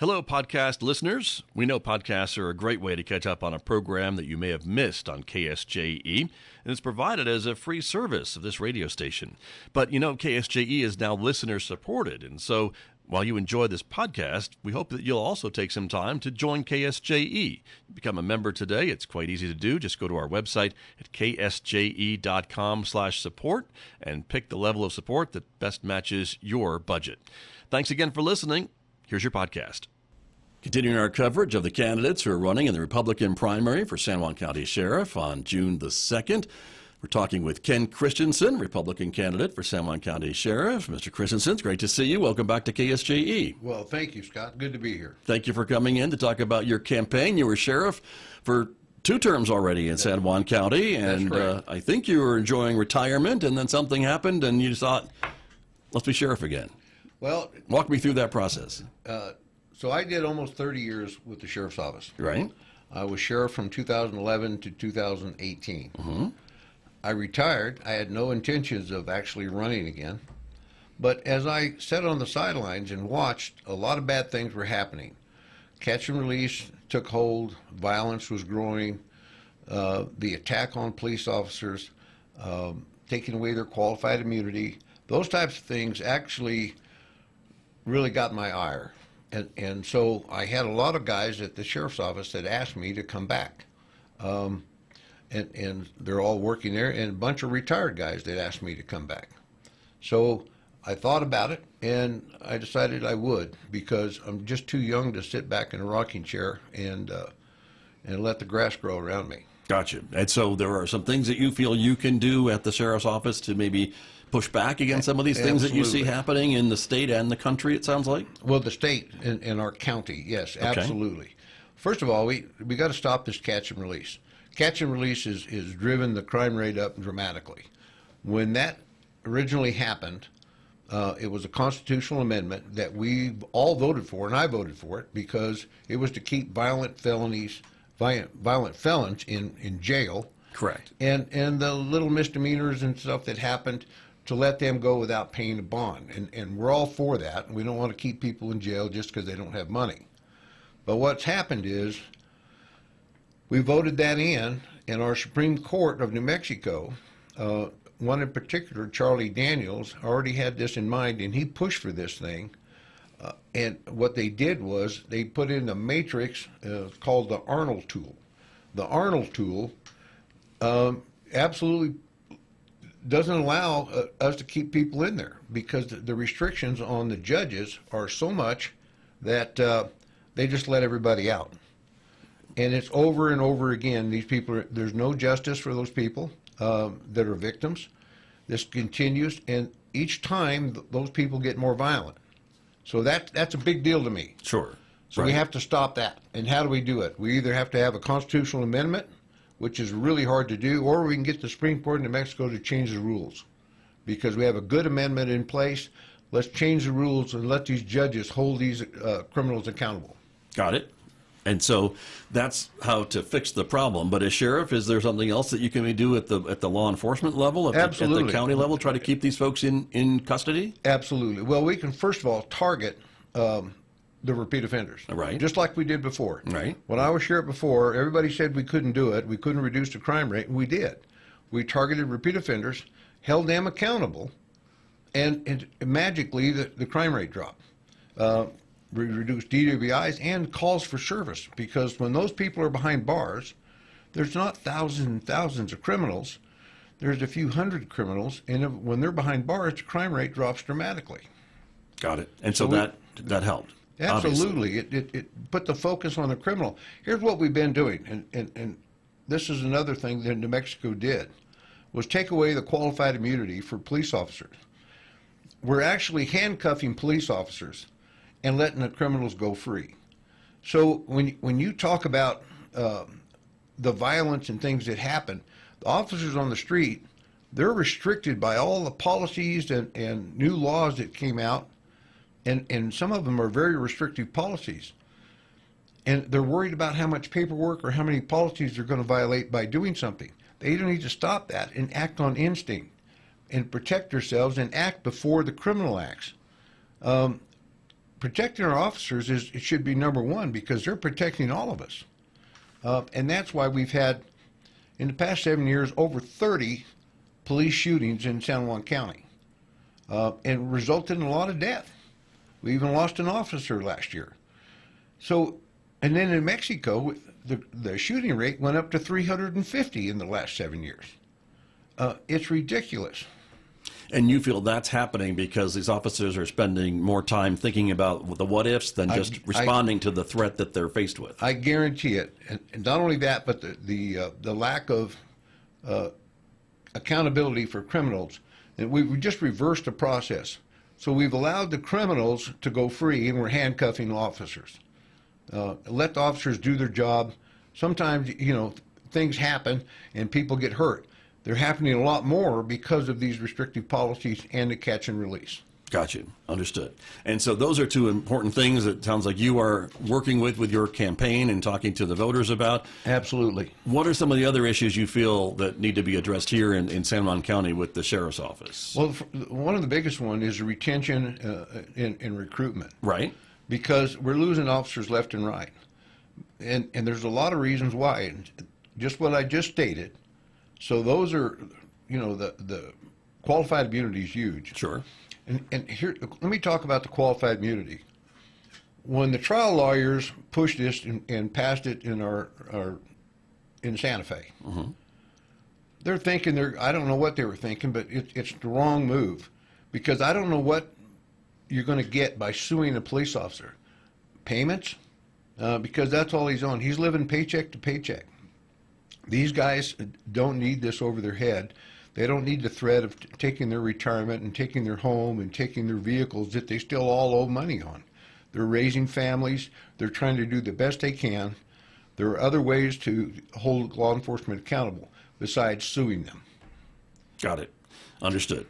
Hello, podcast listeners. We know podcasts are a great way to catch up on a program that you may have missed on KSJE, and it's provided as a free service of this radio station. But you know, KSJE is now listener-supported, and so while you enjoy this podcast, we hope that you'll also take some time to join KSJE. Become a member today. It's quite easy to do. Just go to our website at ksje.com/support and pick the level of support that best matches your budget. Thanks again for listening. Here's your podcast. Continuing our coverage of the candidates who are running in the Republican primary for San Juan County Sheriff on June the 2nd. We're talking with Ken Christesen, Republican candidate for San Juan County Sheriff. Mr. Christesen, it's great to see you. Welcome back to KSJE. Well, thank you, Scott. Good to be here. Thank you for coming in to talk about your campaign. You were sheriff for 2 terms already in San Juan County, and I think you were enjoying retirement, and then something happened, and you thought, let's be sheriff again. Well, walk me through that process. So I did almost 30 years with the sheriff's office. Right. I was sheriff from 2011 to 2018. Mm-hmm. I retired. I had no intentions of actually running again. But as I sat on the sidelines and watched, a lot of bad things were happening. Catch and release took hold. Violence was growing. The attack on police officers, taking away their qualified immunity, those types of things actually really got my ire. And so I had a lot of guys at the sheriff's office that asked me to come back. And they're all working there, and a bunch of retired guys that asked me to come back. So I thought about it, and I decided I would, because I'm just too young to sit back in a rocking chair and let the grass grow around me. Gotcha. And so there are some things that you feel you can do at the sheriff's office to maybe push back against some of these things that you see happening in the state and the country, it sounds like? Well, the state and our county, yes, absolutely. Okay. First of all, we got to stop this catch and release. Catch and release is driven the crime rate up dramatically. When that originally happened, it was a constitutional amendment that we all voted for, and I voted for it, because it was to keep violent felons in jail. Correct. And the little misdemeanors and stuff that happened, to let them go without paying a bond. And we're all for that. And we don't want to keep people in jail just because they don't have money. But what's happened is we voted that in, and our Supreme Court of New Mexico, one in particular, Charlie Daniels, already had this in mind, and he pushed for this thing. And what they did was they put in a matrix called the Arnold tool. The Arnold tool absolutely doesn't allow us to keep people in there, because the restrictions on the judges are so much that they just let everybody out. And it's over and over again. These people, there's no justice for those people that are victims. This continues, and each time those people get more violent. So that's a big deal to me. Sure. So we have to stop that. And how do we do it? We either have to have a constitutional amendment, which is really hard to do, or we can get the Supreme Court in New Mexico to change the rules. Because we have a good amendment in place, let's change the rules and let these judges hold these criminals accountable. Got it. And so that's how to fix the problem. But as sheriff, is there something else that you can do at the law enforcement level, Absolutely. At the county level, try to keep these folks in custody? Absolutely. Well, we can first of all target the repeat offenders. Right. Just like we did before. Right. When I was sheriff before, everybody said we couldn't do it. We couldn't reduce the crime rate, and we did. We targeted repeat offenders, held them accountable, and magically the crime rate dropped. We reduced DWIs and calls for service, because when those people are behind bars, there's not thousands and thousands of criminals. There's a few hundred criminals, and when they're behind bars, the crime rate drops dramatically. Got it. And so that helped. Absolutely. It put the focus on the criminal. Here's what we've been doing, and this is another thing that New Mexico did, was take away the qualified immunity for police officers. We're actually handcuffing police officers and letting the criminals go free. So when you talk about the violence and things that happen, the officers on the street, they're restricted by all the policies and new laws that came out, and some of them are very restrictive policies. And they're worried about how much paperwork or how many policies they're going to violate by doing something. They either need to stop that and act on instinct and protect themselves and act before the criminal acts. protecting our officers it should be number one, because they're protecting all of us. And that's why we've had, in the past 7 years, over 30 police shootings in San Juan County, and resulted in a lot of death. We even lost an officer last year. So, and then in Mexico, the shooting rate went up to 350 in the last 7 years. It's ridiculous. And you feel that's happening because these officers are spending more time thinking about the what-ifs than just responding to the threat that they're faced with. I guarantee it. And not only that, but the lack of accountability for criminals. And we've just reversed the process. So we've allowed the criminals to go free, and we're handcuffing officers. Let the officers do their job. Sometimes, things happen and people get hurt. They're happening a lot more because of these restrictive policies and the catch and release. Got you. Understood. And so those are two important things that sounds like you are working with your campaign and talking to the voters about. Absolutely. What are some of the other issues you feel that need to be addressed here in San Juan County with the sheriff's office? Well, one of the biggest one is the retention and recruitment. Right. Because we're losing officers left and right. And there's a lot of reasons why. And just what I just stated. So those are, the qualified immunity is huge. Sure. And here, let me talk about the qualified immunity. When the trial lawyers pushed this and passed it in in Santa Fe, they're thinking I don't know what they were thinking, but it's the wrong move, because I don't know what you're going to get by suing a police officer. Payments, because that's all he's on. He's living paycheck to paycheck. These guys don't need this over their head. They don't need the threat of taking their retirement and taking their home and taking their vehicles that they still all owe money on. They're raising families. They're trying to do the best they can. There are other ways to hold law enforcement accountable besides suing them. Got it. Understood.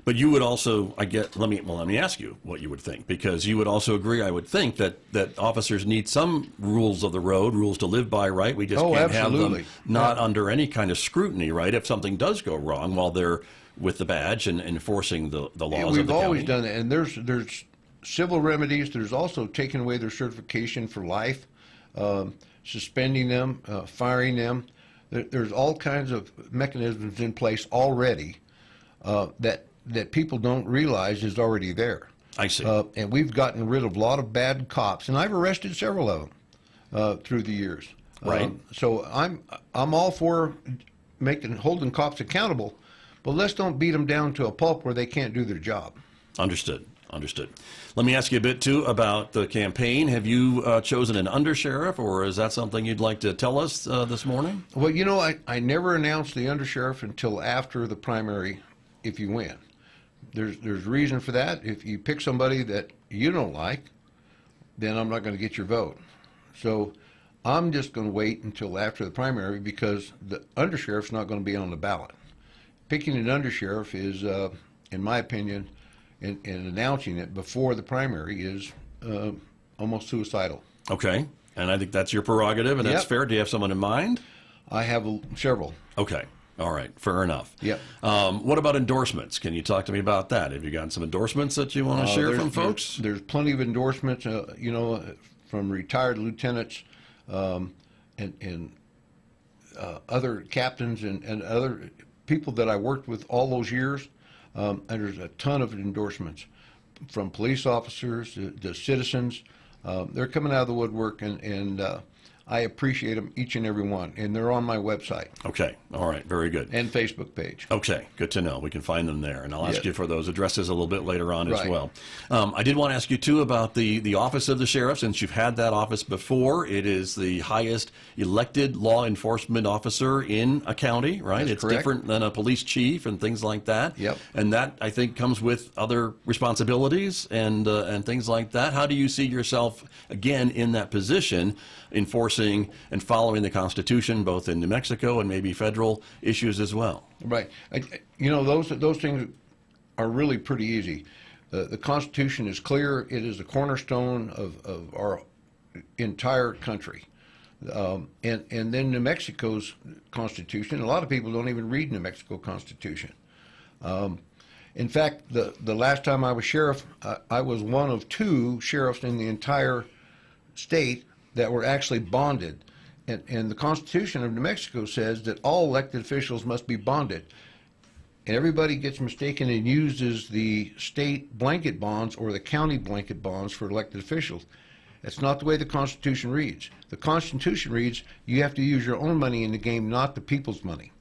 But you would also, let me ask you what you would think, because you would also agree, I would think, that officers need some rules of the road, rules to live by, right? We just can't absolutely. have them not under any kind of scrutiny, right? If something does go wrong while they're with the badge and enforcing the laws of the county. We've always done that, and there's civil remedies. There's also taking away their certification for life, suspending them, firing them. There's all kinds of mechanisms in place already that people don't realize is already there. I see. And we've gotten rid of a lot of bad cops, and I've arrested several of them through the years. Right. So I'm all for holding cops accountable, but let's don't beat them down to a pulp where they can't do their job. Understood. Let me ask you a bit, too, about the campaign. Have you chosen an undersheriff, or is that something you'd like to tell us this morning? Well, I never announced the undersheriff until after the primary if you win. There's reason for that. If you pick somebody that you don't like, then I'm not going to get your vote. So I'm just going to wait until after the primary, because the undersheriff's not going to be on the ballot. Picking an undersheriff is, in my opinion, and announcing it before the primary is almost suicidal. Okay. And I think that's your prerogative, and that's fair. Do you have someone in mind? I have several. Okay. All right. Fair enough. Yep. What about endorsements? Can you talk to me about that? Have you gotten some endorsements that you want to share from folks? There's plenty of endorsements, from retired lieutenants and other captains and other people that I worked with all those years. And there's a ton of endorsements from police officers to citizens. They're coming out of the woodwork, and I appreciate them, each and every one, and they're on my website. Okay. All right. Very good. And Facebook page. Okay. Good to know. We can find them there, and I'll ask you for those addresses a little bit later on as Right. well. I did want to ask you, too, about the office of the sheriff, since you've had that office before. It is the highest elected law enforcement officer in a county, right? That's it's correct. different than a police chief and things like that. Yep. And that, I think, comes with other responsibilities and things like that. How do you see yourself, again, in that position, enforcing and following the Constitution, both in New Mexico and maybe federal issues as well? Right. Those things are really pretty easy. The Constitution is clear. It is the cornerstone of our entire country. And then New Mexico's Constitution, a lot of people don't even read New Mexico Constitution. In fact, the last time I was sheriff, I was one of 2 sheriffs in the entire state that were actually bonded. And the Constitution of New Mexico says that all elected officials must be bonded. And everybody gets mistaken and uses the state blanket bonds or the county blanket bonds for elected officials. That's not the way the Constitution reads. The Constitution reads you have to use your own money in the game, not the people's money.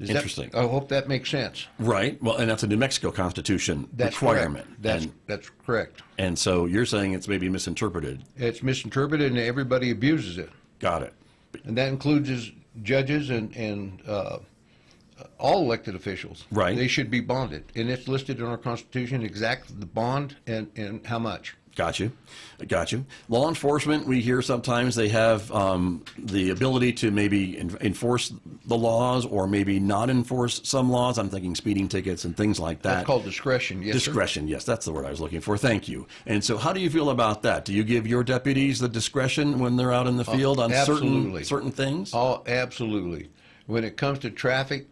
Interesting. I hope that makes sense. Right. Well, and that's a New Mexico Constitution requirement. Correct. That's correct. And so you're saying it's maybe misinterpreted. It's misinterpreted, and everybody abuses it. Got it. And that includes judges and all elected officials. Right. They should be bonded, and it's listed in our Constitution exactly the bond and how much. Got you. Law enforcement, we hear sometimes they have the ability to maybe enforce the laws or maybe not enforce some laws. I'm thinking speeding tickets and things like that. That's called discretion, yes, Discretion, yes, that's the word I was looking for. Thank you. And so how do you feel about that? Do you give your deputies the discretion when they're out in the field on certain things? Oh, absolutely. When it comes to traffic,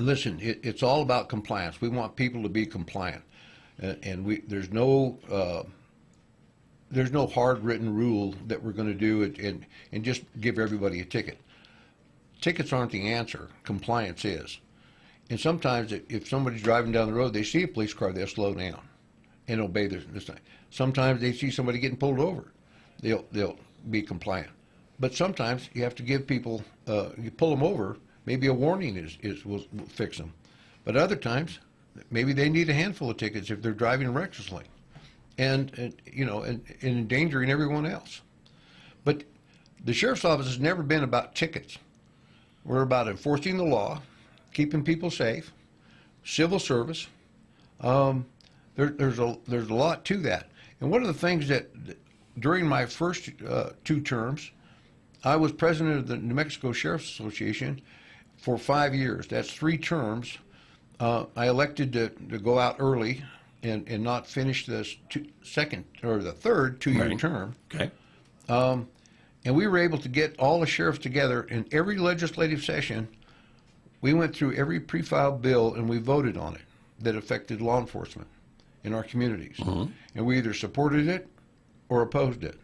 listen, it's all about compliance. We want people to be compliant. And there's no hard written rule that we're going to do it and just give everybody a ticket. Tickets aren't the answer. Compliance is. And sometimes if somebody's driving down the road, they see a police car, they'll slow down and obey this time. Sometimes they see somebody getting pulled over, they'll be compliant. But sometimes you have to give people, you pull them over, maybe a warning will fix them. But other times, maybe they need a handful of tickets if they're driving recklessly and endangering everyone else. But the sheriff's office has never been about tickets. We're about enforcing the law, keeping people safe, civil service. There's a lot to that. And one of the things that during my first 2 terms, I was president of the New Mexico Sheriff's Association for 5 years. That's 3 terms. I elected to go out early and not finish this third 2-year term. Okay. And we were able to get all the sheriffs together in every legislative session. We went through every pre-filed bill and we voted on it that affected law enforcement in our communities. Mm-hmm. And we either supported it or opposed it.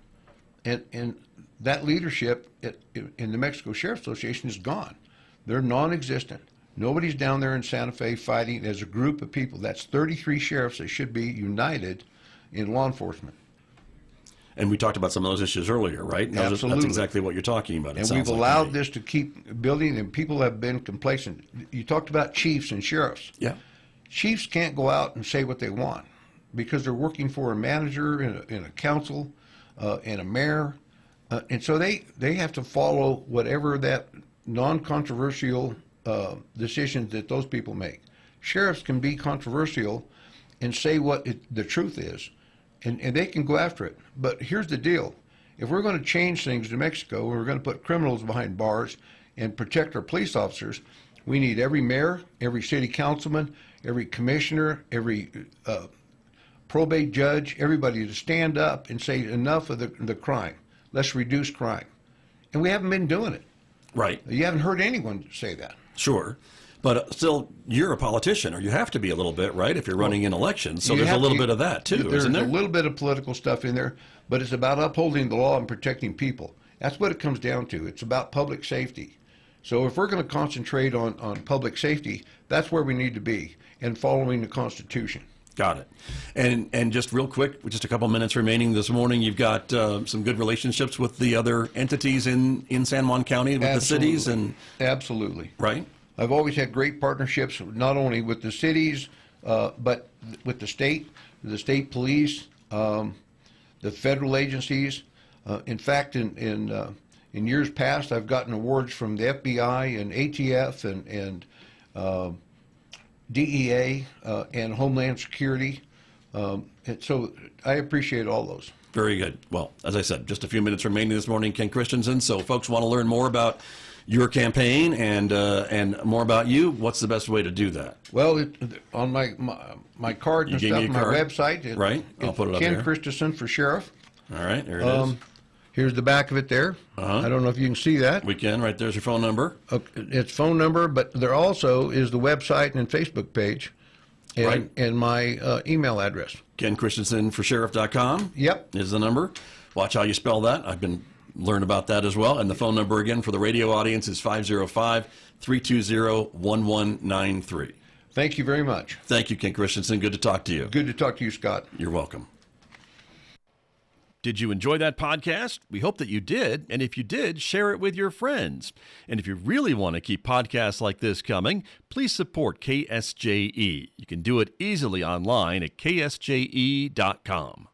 And that leadership in the New Mexico Sheriff's Association is gone. They're non-existent. Nobody's down there in Santa Fe fighting as a group of people. That's 33 sheriffs that should be united in law enforcement. And we talked about some of those issues earlier, right? Absolutely. That's exactly what you're talking about. And we've allowed this to keep building, and people have been complacent. You talked about chiefs and sheriffs. Yeah. Chiefs can't go out and say what they want because they're working for a manager and a council and a mayor. And so they have to follow whatever that non-controversial decisions that those people make. Sheriffs can be controversial and say what the truth is, and they can go after it. But here's the deal. If we're going to change things in New Mexico, we're going to put criminals behind bars and protect our police officers, we need every mayor, every city councilman, every commissioner, every probate judge, everybody to stand up and say enough of the crime. Let's reduce crime. And we haven't been doing it. Right. You haven't heard anyone say that. Sure. But still, you're a politician, or you have to be a little bit, right, if you're running in elections. So there's a little bit of that, too, isn't there? There's a little bit of political stuff in there, but it's about upholding the law and protecting people. That's what it comes down to. It's about public safety. So if we're going to concentrate on public safety, that's where we need to be, and following the Constitution. Got it. And just real quick, with just a couple minutes remaining this morning, you've got some good relationships with the other entities in San Juan County, with Absolutely. the cities? Absolutely. Right? I've always had great partnerships, not only with the cities, but with the state police, the federal agencies. In fact, in years past, I've gotten awards from the FBI and ATF and DEA and Homeland Security. And so I appreciate all those. Very good. Well, as I said, just a few minutes remaining this morning, Ken Christesen. So folks want to learn more about your campaign and more about you. What's the best way to do that? Well, on my card and stuff, my website. Right. I'll put it up Ken there. Christesen for sheriff. All right. There it is. Here's the back of it there. I don't know if you can see that. We can. Right there's your phone number. It's phone number, but there also is the website and Facebook page. and my email address. Ken Christesen for sheriff.com. Yep. Is the number. Watch how you spell that. I've been learn about that as well. And the phone number again for the radio audience is 505-320-1193. Thank you very much. Thank you, Ken Christensen. Good to talk to you. Good to talk to you, Scott. You're welcome. Did you enjoy that podcast? We hope that you did. And if you did, share it with your friends. And if you really want to keep podcasts like this coming, please support KSJE. You can do it easily online at ksje.com.